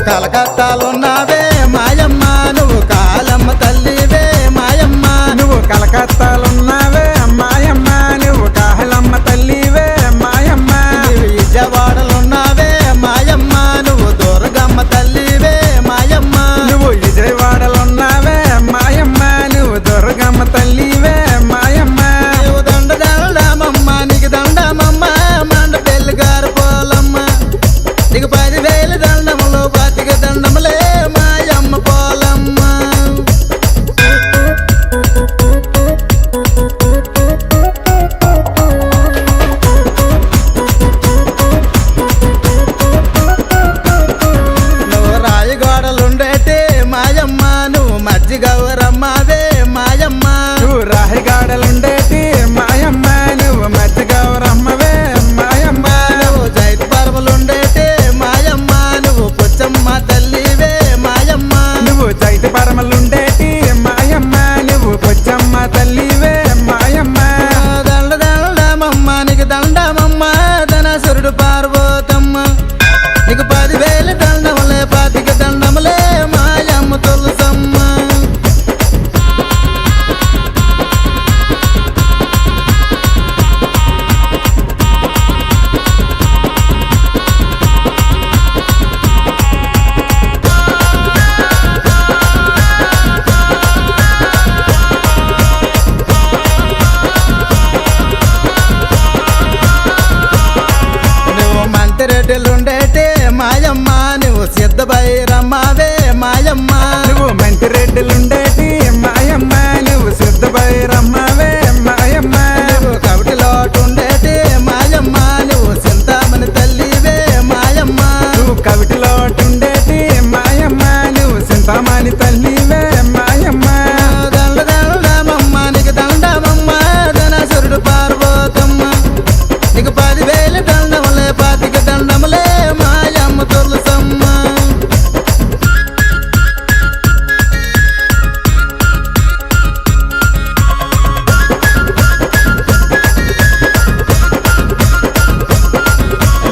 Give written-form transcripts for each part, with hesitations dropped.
కలకత్తాలున్నావే మాయమ్మ నువ్వు కాలమ్మ తల్లివే మాయమ్మ నువ్వు కలకత్తాలున్నావే మాయమ్మ నువ్వు కాలమ్మ తల్లివే మాయమ్మ నువ్వు విజయవాడలున్నావే మాయమ్మ నువ్వు దుర్గమ్మ తల్లివే మాయమ్మ నువ్వు విజయవాడలున్నావే మాయమ్మ నువ్వు దుర్గమ్మ తల్లివే మాయమ్మ నువ్వు దండమమ్మ నీకు దండమమ్మ మండ పెళ్లి గారు పోలమ్మ నీకు 10,000 దండములు బతిక దండములే మాయమ్మ పోలమ్మ నువ్వు రాయగోడలుండేటి మాయమ్మ నువ్వు మజ్జిగౌరమ్మవే మాయమ్మ నువ్వు రాహిగాడలుండేటి మాయమ్మ నువ్వు మధ్యగౌరమ్మవే మాయమ్మ నువ్వు జైతు పరమలుండేటి మాయమ్మ నువ్వు పుచ్చమ్మ తల్లివే మాయమ్మ నువ్వు చైతి పరమలుండేటి మాయమ్మ నువ్వు పొచ్చమ్మ తల్లివే మాయమ్మ దండమమ్మ నీకు దండమమ్మ ధనసురుడు పార్వతమ్మ నీకు 10,000 దండములే పాతిక దండములే మాయమ్మ తులసమ్మ నువ్వు మంత్రిరెడ్డిలుండేటి మాయమ్మ నువ్వు సిద్ధబైరమ్మవే మాయమ్మ నువ్వు మంటిరెడ్డిలుండేటి మాయమ్మ నువ్వు సిద్ధబైరమ్మవే మాయమ్మ నువ్వు కవిటిలోటుండేటి మాయమ్మ నువ్వు చింతామణి తల్లివే మాయమ్మ నువ్వు కవిటిలోటుండేటి మాయమ్మ నువ్వు చింతామణి తల్లివే మాయమ్మ దండమమ్మ నీకు దండమమ్మ ధనసురుడు పార్వతమ్మ నీకు 10,000 దండములే పాతిక దండములే మాయమ్మ తులసమ్మ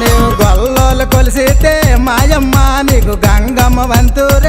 నీవు గొల్లోలు కొలిసితే మాయమ్మ నీకు గంగమ్మ వంతూరు